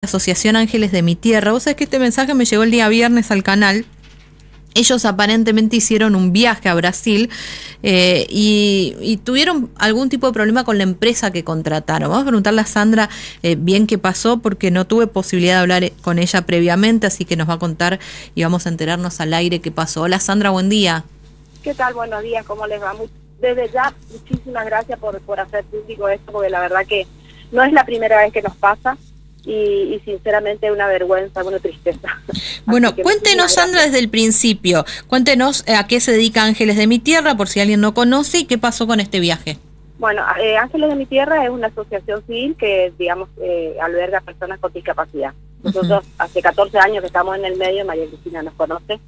Asociación Ángeles de mi Tierra. Vos sabés que este mensaje me llegó el día viernes al canal. Ellos aparentemente hicieron un viaje a Brasil y tuvieron algún tipo de problema con la empresa que contrataron. Vamos a preguntarle a Sandra bien qué pasó, porque no tuve posibilidad de hablar con ella previamente, así que nos va a contar y vamos a enterarnos al aire qué pasó. Hola Sandra, buen día. ¿Qué tal? Buenos días, ¿cómo les va? Desde ya, muchísimas gracias por hacer público esto, porque la verdad que no es la primera vez que nos pasa. Y sinceramente una vergüenza, una tristeza. Bueno, cuéntenos Sandra desde el principio, cuéntenos a qué se dedica Ángeles de mi Tierra, por si alguien no conoce, y qué pasó con este viaje. Bueno, Ángeles de mi Tierra es una asociación civil que, digamos, alberga a personas con discapacidad. Nosotros hace 14 años que estamos en el medio, María Cristina nos conoce,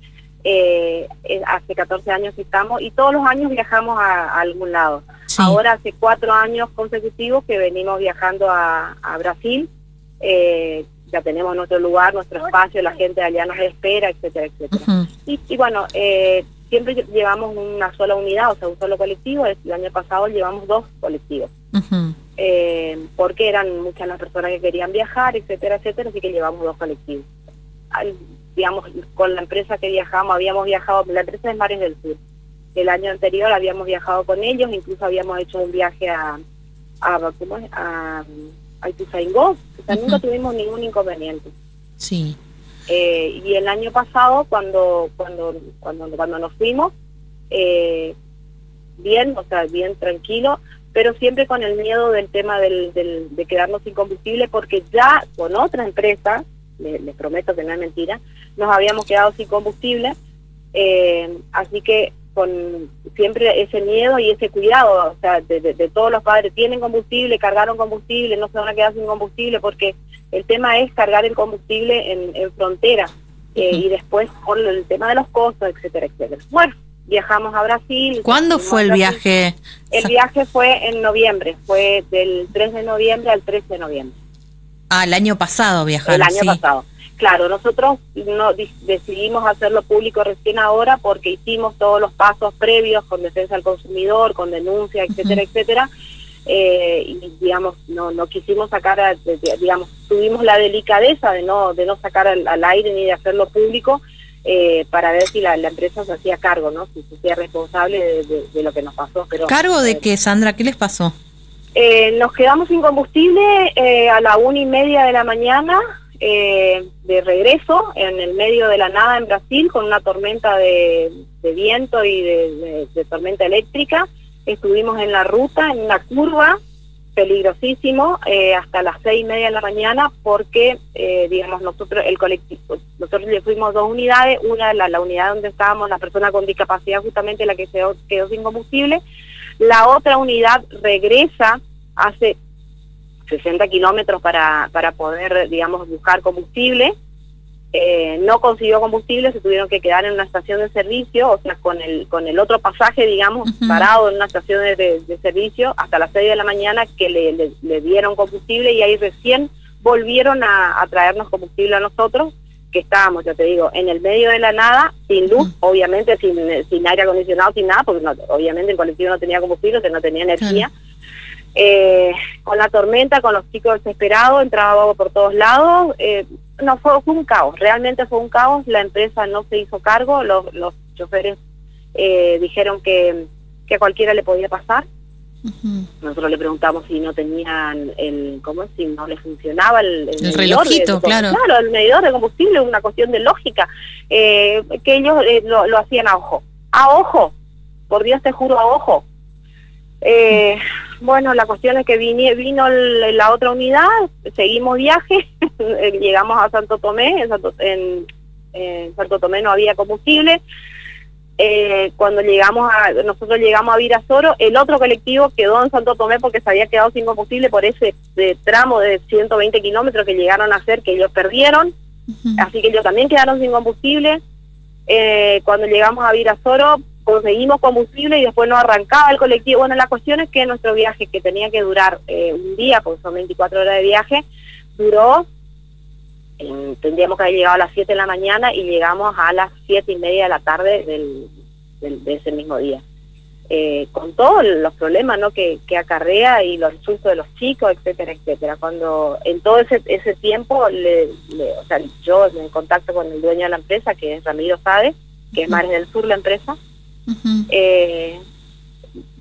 hace 14 años que estamos y todos los años viajamos a algún lado. Sí. Ahora hace 4 años consecutivos que venimos viajando a Brasil. Ya tenemos nuestro lugar, nuestro espacio, la gente allá nos espera, etcétera, etcétera. Y bueno, siempre llevamos una sola unidad, o sea, un solo colectivo. El año pasado llevamos 2 colectivos, porque eran muchas las personas que querían viajar, etcétera, etcétera, así que llevamos 2 colectivos. Digamos, con la empresa que viajamos, habíamos viajado, la empresa es Mares del Sur. El año anterior habíamos viajado con ellos, incluso habíamos hecho un viaje a Ituzaingó, o sea, nunca tuvimos ningún inconveniente. Sí. Y el año pasado, cuando nos fuimos, bien, o sea, bien tranquilo, pero siempre con el miedo del tema de quedarnos sin combustible, porque ya con otra empresa, les prometo que no es mentira, nos habíamos quedado sin combustible, así que con siempre ese miedo y ese cuidado, o sea, de todos los padres, tienen combustible, cargaron combustible, no se van a quedar sin combustible, porque el tema es cargar el combustible en frontera, y después con el tema de los costos, etcétera, etcétera. Bueno, viajamos a Brasil. ¿Cuándo fue el viaje? El viaje fue en noviembre, fue del 3 de noviembre al 13 de noviembre. Ah, el año pasado viajaron. El año pasado. Claro, nosotros no decidimos hacerlo público recién ahora porque hicimos todos los pasos previos con defensa al consumidor, con denuncia, etcétera, etcétera, y digamos, no quisimos sacar, digamos, tuvimos la delicadeza de no sacar al aire ni de hacerlo público, para ver si la empresa se hacía cargo, ¿no? Si se hacía responsable de lo que nos pasó. Pero ¿cargo de qué, Sandra? ¿Qué les pasó? Nos quedamos sin combustible a la 1:30 de la mañana, de regreso en el medio de la nada en Brasil, con una tormenta de viento y de tormenta eléctrica. Estuvimos en la ruta, en una curva, peligrosísimo, hasta las 6:30 de la mañana, porque digamos, nosotros le fuimos 2 unidades, una la unidad donde estábamos, la persona con discapacidad, justamente la que quedó sin combustible. La otra unidad regresa hace 60 kilómetros para poder, digamos, buscar combustible. No consiguió combustible, se tuvieron que quedar en una estación de servicio, o sea, con el otro pasaje, digamos, parado en una estación de servicio hasta las 6 de la mañana, que le dieron combustible, y ahí recién volvieron a traernos combustible a nosotros, que estábamos, ya te digo, en el medio de la nada, sin luz, obviamente sin aire acondicionado, sin nada, porque obviamente el colectivo no tenía combustible, o sea, no tenía energía. Con la tormenta, con los chicos desesperados, entraba agua por todos lados. No, fue un caos, realmente fue un caos. La empresa no se hizo cargo, los choferes dijeron que a cualquiera le podía pasar. Nosotros le preguntamos si no tenían si no les funcionaba el relojito, claro. Claro, el medidor de combustible, una cuestión de lógica, que ellos lo hacían a ojo, por Dios te juro, a ojo. Bueno, la cuestión es que vino la otra unidad, seguimos viaje, llegamos a Santo Tomé, en Santo Tomé no había combustible. Cuando nosotros llegamos a Virasoro, el otro colectivo quedó en Santo Tomé porque se había quedado sin combustible por ese tramo de 120 kilómetros que llegaron a hacer, que ellos perdieron, así que ellos también quedaron sin combustible. Cuando llegamos a Virasoro, conseguimos combustible y después no arrancaba el colectivo. Bueno, la cuestión es que nuestro viaje, que tenía que durar un día, porque son 24 horas de viaje, duró, tendríamos que haber llegado a las 7 de la mañana y llegamos a las 7:30 de la tarde de ese mismo día. con todos los problemas, ¿no?, que acarrea y los insultos de los chicos, etcétera, etcétera. Cuando en todo ese tiempo, o sea, yo en contacto con el dueño de la empresa, que es Ramiro Sade, que es Mares del Sur la empresa,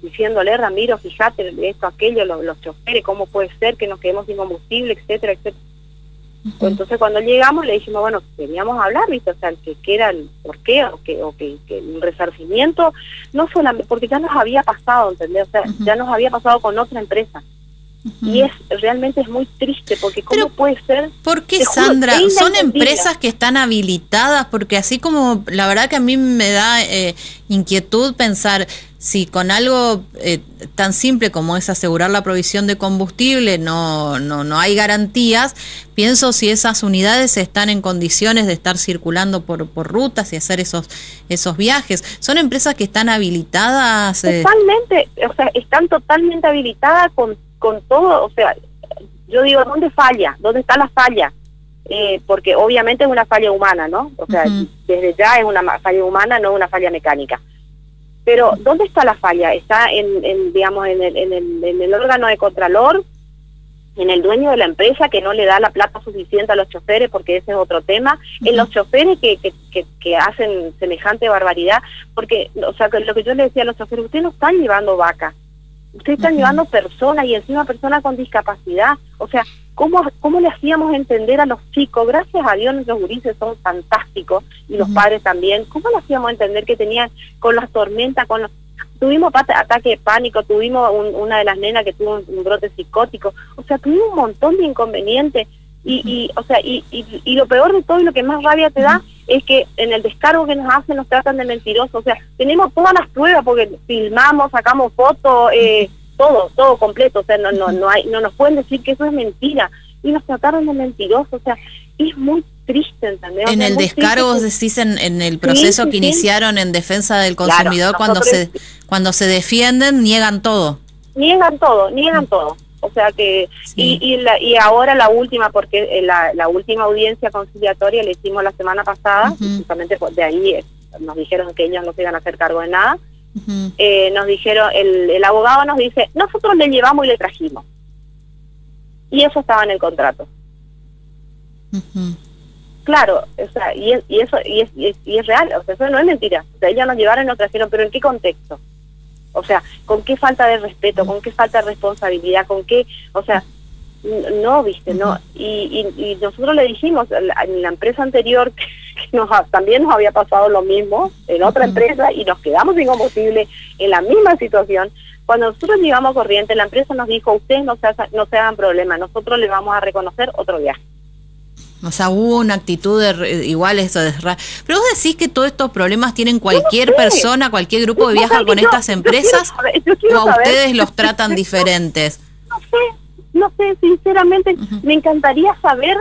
diciéndole: Ramiro, fíjate, esto, aquello, los choferes, cómo puede ser que nos quedemos sin combustible, etcétera, etcétera. Entonces cuando llegamos le dijimos, bueno, queríamos hablar, ¿viste? O sea, que era el por qué, o que un resarcimiento, no solamente, porque ya nos había pasado, ¿entendés? O sea, ya nos había pasado con otra empresa. Y realmente es muy triste, porque ¿cómo puede ser? ¿Por qué, Sandra? ¿Son empresas que están habilitadas? Porque así como, la verdad que a mí me da inquietud pensar, si con algo tan simple como es asegurar la provisión de combustible no hay garantías, pienso si esas unidades están en condiciones de estar circulando por rutas y hacer esos viajes. ¿Son empresas que están habilitadas? Totalmente, o sea, están totalmente habilitadas con todo, o sea, yo digo, ¿dónde falla? ¿Dónde está la falla? Porque obviamente es una falla humana, ¿no? O sea, desde ya es una falla humana, no una falla mecánica. Pero ¿dónde está la falla? Está digamos, en el órgano de contralor, en el dueño de la empresa, que no le da la plata suficiente a los choferes, porque ese es otro tema, en los choferes que hacen semejante barbaridad, porque, o sea, lo que yo le decía a los choferes: ustedes no están llevando vacas, ustedes están llevando personas, y encima personas con discapacidad. O sea, ¿cómo le hacíamos entender a los chicos? Gracias a Dios nuestros gurises son fantásticos, y los padres también. ¿Cómo le hacíamos entender que tenían, con las tormentas, tuvimos ataque de pánico, tuvimos una de las nenas que tuvo un brote psicótico? O sea, tuvimos un montón de inconvenientes, o sea, y lo peor de todo, y lo que más rabia te da, es que en el descargo que nos hacen nos tratan de mentirosos. O sea, tenemos todas las pruebas, porque filmamos, sacamos fotos, todo completo. O sea, no nos pueden decir que eso es mentira, y nos trataron de mentirosos. O sea, es muy triste, ¿entendés? En el descargo, vos decís, en el proceso que iniciaron en defensa del consumidor, claro, cuando se defienden, niegan todo. Niegan todo. O sea que, sí. y ahora la última, porque la última audiencia conciliatoria la hicimos la semana pasada, justamente de ahí nos dijeron que ellos no se iban a hacer cargo de nada. Nos dijeron, el abogado nos dice: nosotros le llevamos y le trajimos. Y eso estaba en el contrato. Claro, o sea, y es real, o sea, eso no es mentira. O sea, ellos nos llevaron y nos trajeron, pero ¿en qué contexto? O sea, ¿con qué falta de respeto? ¿Con qué falta de responsabilidad? ¿Con qué? O sea, no, ¿viste? No. Y nosotros le dijimos, en la empresa anterior, que también nos había pasado lo mismo, en otra empresa, y nos quedamos sin combustible, en la misma situación. Cuando nosotros llegamos a corriente, la empresa nos dijo: ustedes no se hagan problema, nosotros les vamos a reconocer otro viaje. O sea, hubo una actitud igual eso de pero vos decís que todos estos problemas tienen cualquier persona, cualquier grupo que viaja con estas empresas, o a ustedes los tratan diferentes. No sé, sinceramente, me encantaría saber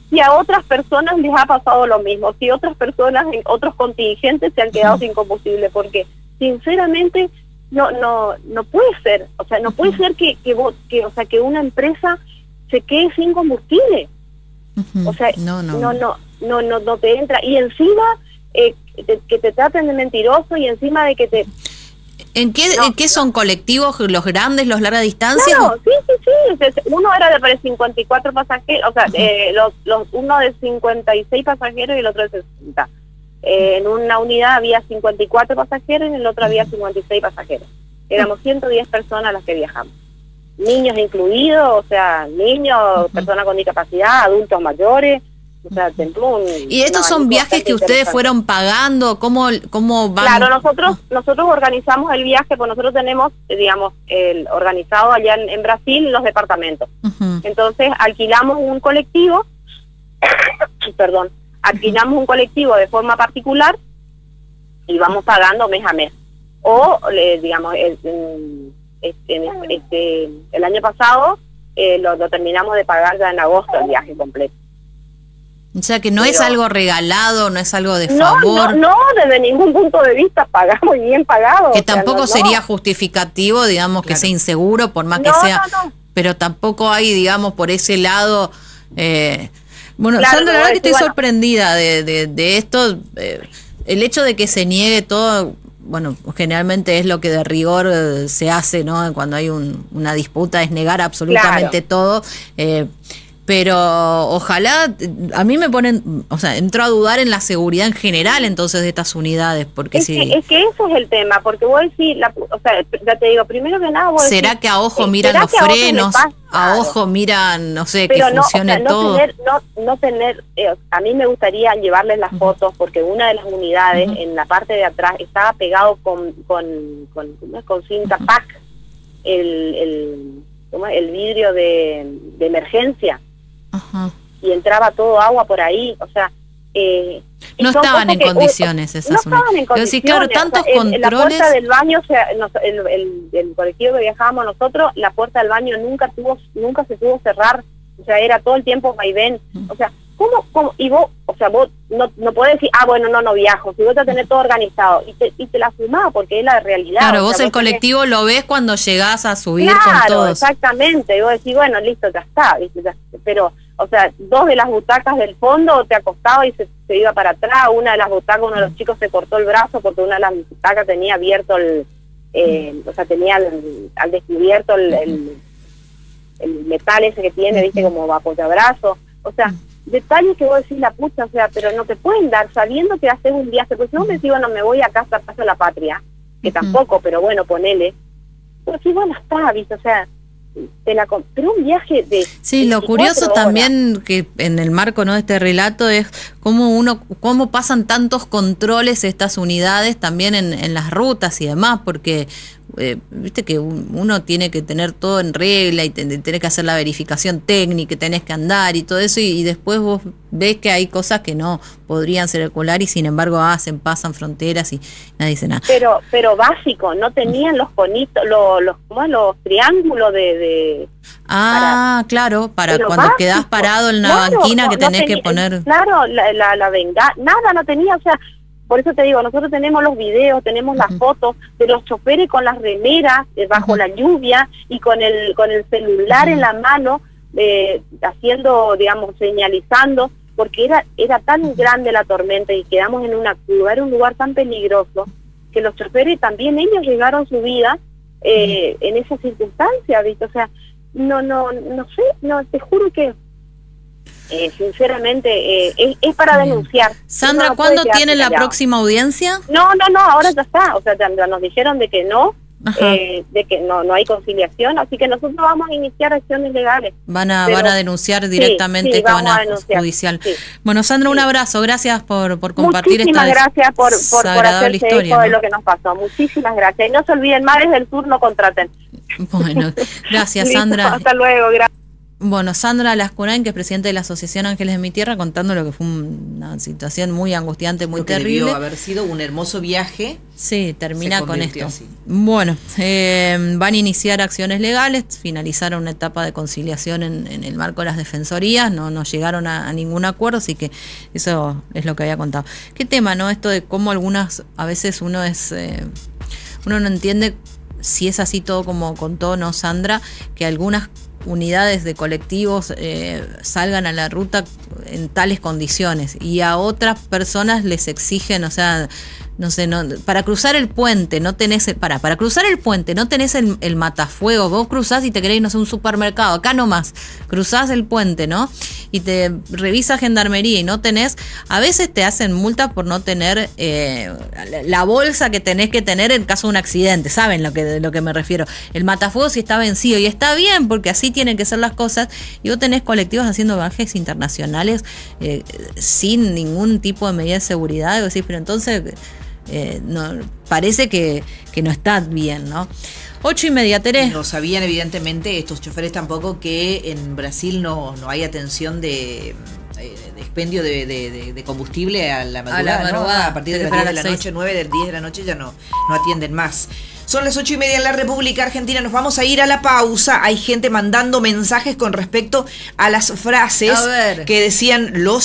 si a otras personas les ha pasado lo mismo, si otras personas en otros contingentes se han quedado sin combustible, porque sinceramente no puede ser. O sea, no puede ser que una empresa se quede sin combustible. O sea, no te entra. Y encima que te traten de mentiroso, y encima de que te... ¿En qué son colectivos, los grandes, los larga distancia? Claro, sí. Uno era de 54 pasajeros, o sea, uno de 56 pasajeros y el otro de 60. En una unidad había 54 pasajeros y en el otro había 56 pasajeros. Éramos 110 personas las que viajamos. Niños incluidos, o sea, niños, personas con discapacidad, adultos mayores. O sea, ¿y estos son viajes que ustedes fueron pagando? ¿Cómo van? Claro, nosotros organizamos el viaje, pues nosotros tenemos, digamos, organizado allá en Brasil los departamentos. Entonces alquilamos un colectivo, alquilamos un colectivo de forma particular y vamos pagando mes a mes. O, digamos, el año pasado lo terminamos de pagar ya en agosto el viaje completo. O sea que no es algo regalado, no es algo de favor. No, desde ningún punto de vista pagamos y bien pagado. Que tampoco sería justificativo, digamos, que sea inseguro, por más que sea. Pero tampoco hay, digamos, por ese lado. Bueno, Sandra, la verdad que estoy sorprendida de esto. El hecho de que se niegue todo, bueno, generalmente es lo que de rigor se hace, ¿no? Cuando hay una disputa, es negar absolutamente todo. Pero ojalá, a mí me ponen, o sea, entro a dudar en la seguridad en general entonces de estas unidades, porque es que eso es el tema, porque vos decís, o sea, ya te digo, primero que nada vos ¿será decís, que a ojo miran los frenos, a ojo miran, no sé, pero que funcione todo? No tener, a mí me gustaría llevarles las fotos, porque una de las unidades en la parte de atrás estaba pegado con cinta PAC, el vidrio de emergencia. Ajá. Y entraba todo agua por ahí, o sea, no estaban en condiciones esas unidades. No estaban en condiciones. Sí, claro, tantos controles. En la puerta del baño, o sea, el colectivo que viajábamos nosotros, la puerta del baño nunca se pudo cerrar, o sea, era todo el tiempo vaivén, o sea, ¿cómo? Y vos, o sea, vos no podés decir, bueno, no viajo, si vos te tenés todo organizado, y te la fumás, porque es la realidad. Claro, o sea, vos el colectivo lo ves cuando llegás a subir con todos. Claro, exactamente, y vos decís, bueno, listo, ya está, ¿viste? Pero, o sea, 2 de las butacas del fondo te acostaba y se iba para atrás, una de las butacas, uno de los chicos se cortó el brazo porque una de las butacas tenía abierto o sea, tenía al descubierto el metal ese que tiene, viste, como apoyabrazo, o sea, detalles que vos decís la pucha, o sea, pero no te pueden dar sabiendo que haces un viaje, porque si vos me decís, bueno, me voy acá hasta Paso a la Patria, que tampoco, pero bueno, ponele, pero si bueno está, viste, o sea, pero un viaje de... Sí, lo curioso horas. también que en el marco, ¿no?, de este relato es cómo pasan tantos controles estas unidades también en las rutas y demás, porque viste que uno tiene que tener todo en regla y tenés que hacer la verificación técnica, tenés que andar y todo eso, y después vos ves que hay cosas que no podrían circular y sin embargo pasan fronteras y nadie dice nada. Pero básico, no tenían los conitos, los triángulos claro, para cuando básico, quedás parado en la banquina que tenés que poner... Claro, la vengada, nada no tenía, o sea... Por eso te digo, nosotros tenemos los videos, tenemos las fotos de los choferes con las remeras bajo la lluvia y con el celular en la mano, haciendo, digamos, señalizando, porque era tan grande la tormenta y quedamos en una curva, era un lugar tan peligroso, que los choferes también, ellos llegaron su vida en esa circunstancia, ¿viste? O sea, no sé, te juro que... sinceramente es para denunciar. Sandra, ¿cuándo tienen la próxima audiencia? No, ahora ya está, o sea, ya nos dijeron de que no hay conciliación, así que nosotros vamos a iniciar acciones legales. Van a denunciar directamente, sí, van a judicial. Sí. Bueno, Sandra, un abrazo, gracias por compartir esta gracias por hacerse historia, eco de lo que nos pasó. Muchísimas gracias. Y no se olviden, Mares del Sur no contraten. Bueno, gracias, Sandra. Hasta luego, gracias. Bueno, Sandra Lascurain, que es presidente de la Asociación Ángeles de mi Tierra, contando lo que fue una situación muy angustiante, muy terrible. Debió haber sido un hermoso viaje. Sí, termina con esto. Así. Bueno, van a iniciar acciones legales, finalizaron una etapa de conciliación en el marco de las defensorías, no llegaron a ningún acuerdo, así que eso es lo que había contado. Qué tema, ¿no? Esto de cómo a veces uno no entiende si es así todo como contó, ¿no, Sandra? Que algunas unidades de colectivos salgan a la ruta en tales condiciones y a otras personas les exigen, o sea, no sé, para cruzar el puente no tenés para cruzar el puente no tenés el matafuego, vos cruzás y te querés, no sé, un supermercado, acá nomás, cruzás el puente, ¿no? Y te revisa gendarmería y no tenés, a veces te hacen multas por no tener la bolsa que tenés que tener en caso de un accidente, ¿saben lo que me refiero? El matafuego si está vencido, y está bien porque así tienen que ser las cosas, y vos tenés colectivos haciendo viajes internacionales sin ningún tipo de medida de seguridad, y vos decís, pero entonces... parece que no está bien, ¿no? 8:30, Terés. No sabían evidentemente estos choferes tampoco que en Brasil no hay atención de expendio de combustible a la madrugada, ¿no? A partir de las 10 de la noche, 9 del 10 de la noche ya no atienden más. Son las 8:30 en la República Argentina. Nos vamos a ir a la pausa. Hay gente mandando mensajes con respecto a las frases que decían los